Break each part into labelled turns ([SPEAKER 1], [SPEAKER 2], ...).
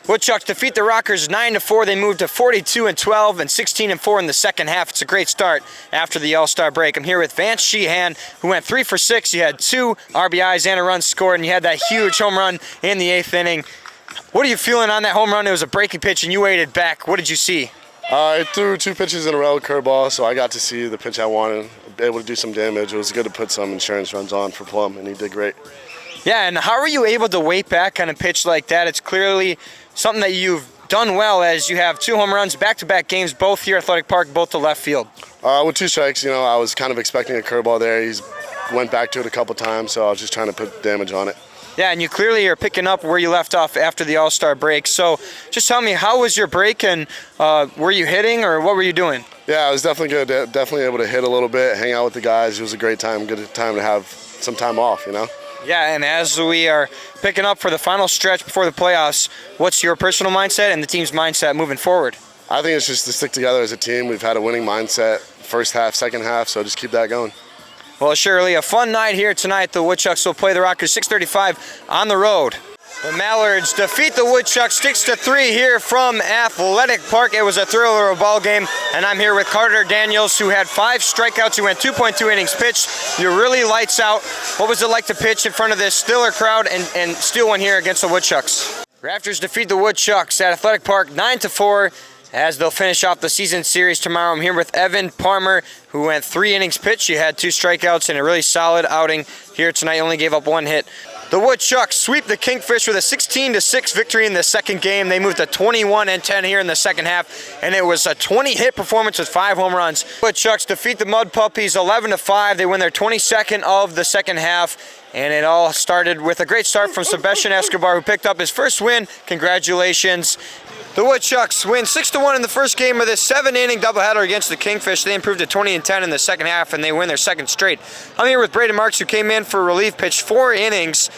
[SPEAKER 1] Woodchucks defeat the Rockers 9-4. They moved to 42-12 and 16-4 in the second half. It's a great start after the All-Star break. I'm here with Vance Sheehan, who went 3 for 6. You had 2 RBIs and a run scored, and you had that huge home run in the 8th inning. What are you feeling on that home run? It was a breaking pitch, and you waited back. What did you see?
[SPEAKER 2] I threw 2 pitches in a row, curveball, so I got to see the pitch I wanted, able to do some damage. It was good to put some insurance runs on for Plum, and he did great.
[SPEAKER 1] Yeah, and how were you able to wait back on a pitch like that? It's clearly something that you've done well, as you have 2 home runs, back-to-back games, both here at Athletic Park, both to left field.
[SPEAKER 2] With 2 strikes, I was kind of expecting a curveball there. He went back to it a couple times, so I was just trying to put damage on it.
[SPEAKER 1] Yeah, and you clearly are picking up where you left off after the All-Star break. So just tell me, how was your break, and were you hitting, or what were you doing?
[SPEAKER 2] Yeah, I was definitely good. Definitely able to hit a little bit, hang out with the guys. It was a great time, good time to have some time off,
[SPEAKER 1] Yeah, and as we are picking up for the final stretch before the playoffs, what's your personal mindset and the team's mindset moving forward?
[SPEAKER 2] I think it's just to stick together as a team. We've had a winning mindset first half, second half, so just keep that going.
[SPEAKER 1] Well, surely a fun night here tonight. The Woodchucks will play the Rockers 6:35 on the road. The Mallards defeat the Woodchucks 6-3 here from Athletic Park. It was a thriller of a ball game, and I'm here with Carter Daniels, who had 5 strikeouts. He went 2.2 innings pitched. You're really lights out. What was it like to pitch in front of this stellar crowd and steal one here against the Woodchucks? Raptors defeat the Woodchucks at Athletic Park 9-4. As they'll finish off the season series tomorrow. I'm here with Evan Palmer, who went 3 innings pitched. You had 2 strikeouts and a really solid outing here tonight. You only gave up 1 hit. The Woodchucks sweep the Kingfish with a 16-6 victory in the second game. They moved to 21-10 here in the second half, and it was a 20-hit performance with 5 home runs. Woodchucks defeat the Mud Puppies 11-5. They win their 22nd of the second half, and it all started with a great start from Sebastian Escobar, who picked up his first win. Congratulations. The Woodchucks win 6-1 in the first game of this 7-inning doubleheader against the Kingfish. They improved to 20-10 in the second half, and they win their second straight. I'm here with Braden Marks, who came in for relief, pitched 4 innings.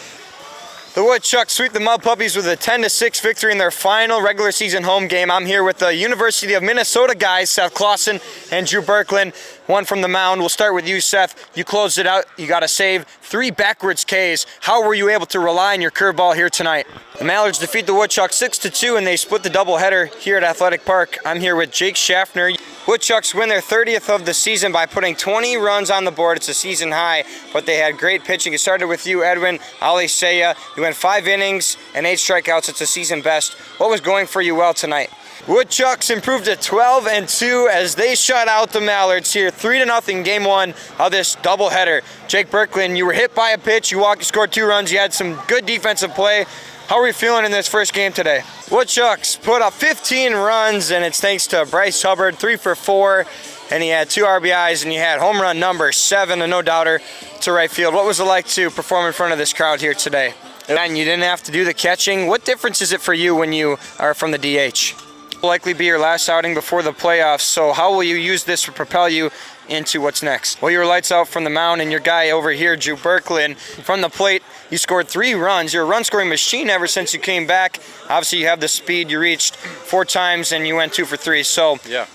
[SPEAKER 1] The Woodchucks sweep the Mud Puppies with a 10-6 victory in their final regular season home game. I'm here with the University of Minnesota guys, Seth Clausen and Drew Berklin. One from the mound. We'll start with you, Seth. You closed it out. You got a save. 3 backwards Ks. How were you able to rely on your curveball here tonight? The Mallards defeat the Woodchucks 6-2, and they split the doubleheader here at Athletic Park. I'm here with Jake Schaffner. Woodchucks win their 30th of the season by putting 20 runs on the board. It's a season high, but they had great pitching. It started with you, Edwin Alisea. You went 5 innings and 8 strikeouts. It's a season best. What was going for you well tonight? Woodchucks improved to 12-2 as they shut out the Mallards here 3-0 game 1 of this doubleheader. Jake Berklin, you were hit by a pitch. You scored 2 runs. You had some good defensive play. How are you feeling in this first game today? Woodchucks put up 15 runs, and it's thanks to Bryce Hubbard, 3 for 4, and he had 2 RBIs, and you had home run number 7, a no-doubter to right field. What was it like to perform in front of this crowd here today? And you didn't have to do the catching. What difference is it for you when you are from the DH? Will likely be your last outing before the playoffs, so how will you use this to propel you into what's next? Well, you were lights out from the mound, and your guy over here, Drew Berklin, from the plate, you scored 3 runs. You're a run-scoring machine ever since you came back. Obviously, you have the speed. You reached 4 times, and you went 2 for 3. So,
[SPEAKER 2] yeah.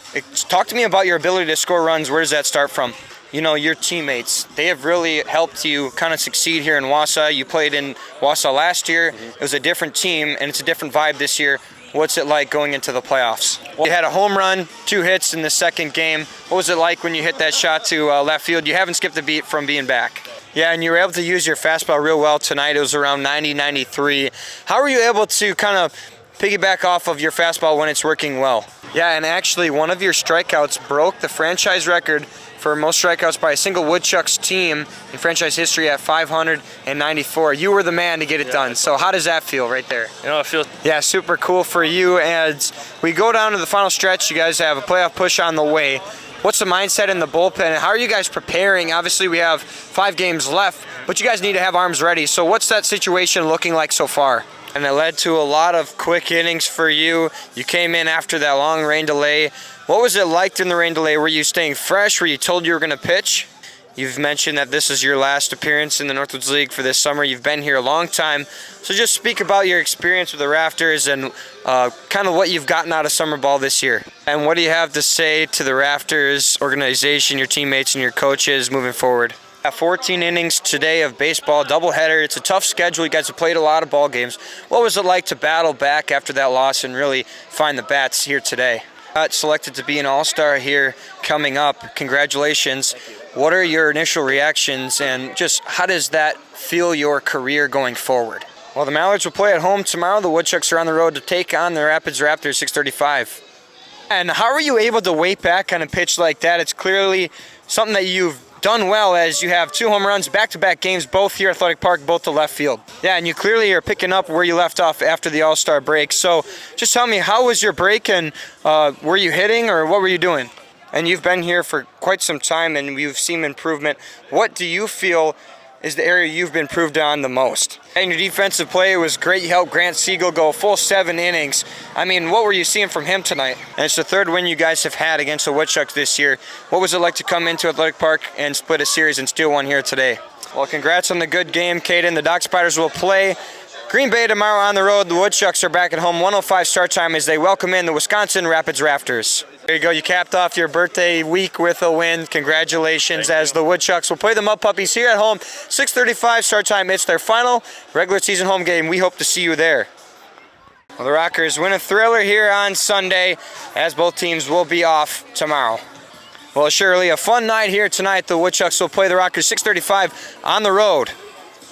[SPEAKER 1] Talk to me about your ability to score runs. Where does that start from? Your teammates, they have really helped you kind of succeed here in Wausau. You played in Wausau last year. It was a different team, and it's a different vibe this year. What's it like going into the playoffs? You had a home run, 2 hits in the second game. What was it like when you hit that shot to left field? You haven't skipped a beat from being back. Yeah, and you were able to use your fastball real well tonight. It was around 90, 93. How were you able to kind of piggyback off of your fastball when it's working well? Yeah, and actually one of your strikeouts broke the franchise record for most strikeouts by a single Woodchucks team in franchise history at 594. You were the man to get it done. So how does that feel right there?
[SPEAKER 3] It feels...
[SPEAKER 1] Yeah, super cool for you. As we go down to the final stretch, you guys have a playoff push on the way. What's the mindset in the bullpen? How are you guys preparing? Obviously, we have 5 games left, but you guys need to have arms ready. So what's that situation looking like so far? And it led to a lot of quick innings for you. You came in after that long rain delay. What was it like in the rain delay? Were you staying fresh? Were you told you were going to pitch? You've mentioned that this is your last appearance in the Northwoods League for this summer. You've been here a long time. So just speak about your experience with the Rafters and kind of what you've gotten out of summer ball this year. And what do you have to say to the Rafters organization, your teammates, and your coaches moving forward? 14 innings today of baseball, doubleheader. It's a tough schedule. You guys have played a lot of ball games. What was it like to battle back after that loss and really find the bats here today? Got selected to be an all-star here coming up. Congratulations. What are your initial reactions and just how does that feel your career going forward? Well, the Mallards will play at home tomorrow. The Woodchucks are on the road to take on the Rapids Raptors 6:35. And how are you able to wait back on a pitch like that? It's clearly something that you've done well, as you have 2 home runs, back-to-back games, both here at Athletic Park, both to left field. Yeah, and you clearly are picking up where you left off after the All-Star break. So just tell me, how was your break, and were you hitting, or what were you doing? And you've been here for quite some time, and you've seen improvement. What do you feel is the area you've been improved on the most? And your defensive play was great. You helped Grant Siegel go full 7 innings. I mean, what were you seeing from him tonight? And it's the 3rd win you guys have had against the Woodchucks this year. What was it like to come into Athletic Park and split a series and steal one here today? Well, congrats on the good game, Caden. The Dock Spiders will play Green Bay tomorrow on the road. The Woodchucks are back at home. 1:05 start time as they welcome in the Wisconsin Rapids Raptors. There you go. You capped off your birthday week with a win. Congratulations. As the Woodchucks will play the Mud Puppies here at home. 6:35 start time. It's their final regular season home game. We hope to see you there. Well, the Rockers win a thriller here on Sunday, as both teams will be off tomorrow. Well, surely a fun night here tonight. The Woodchucks will play the Rockers 6:35 on the road.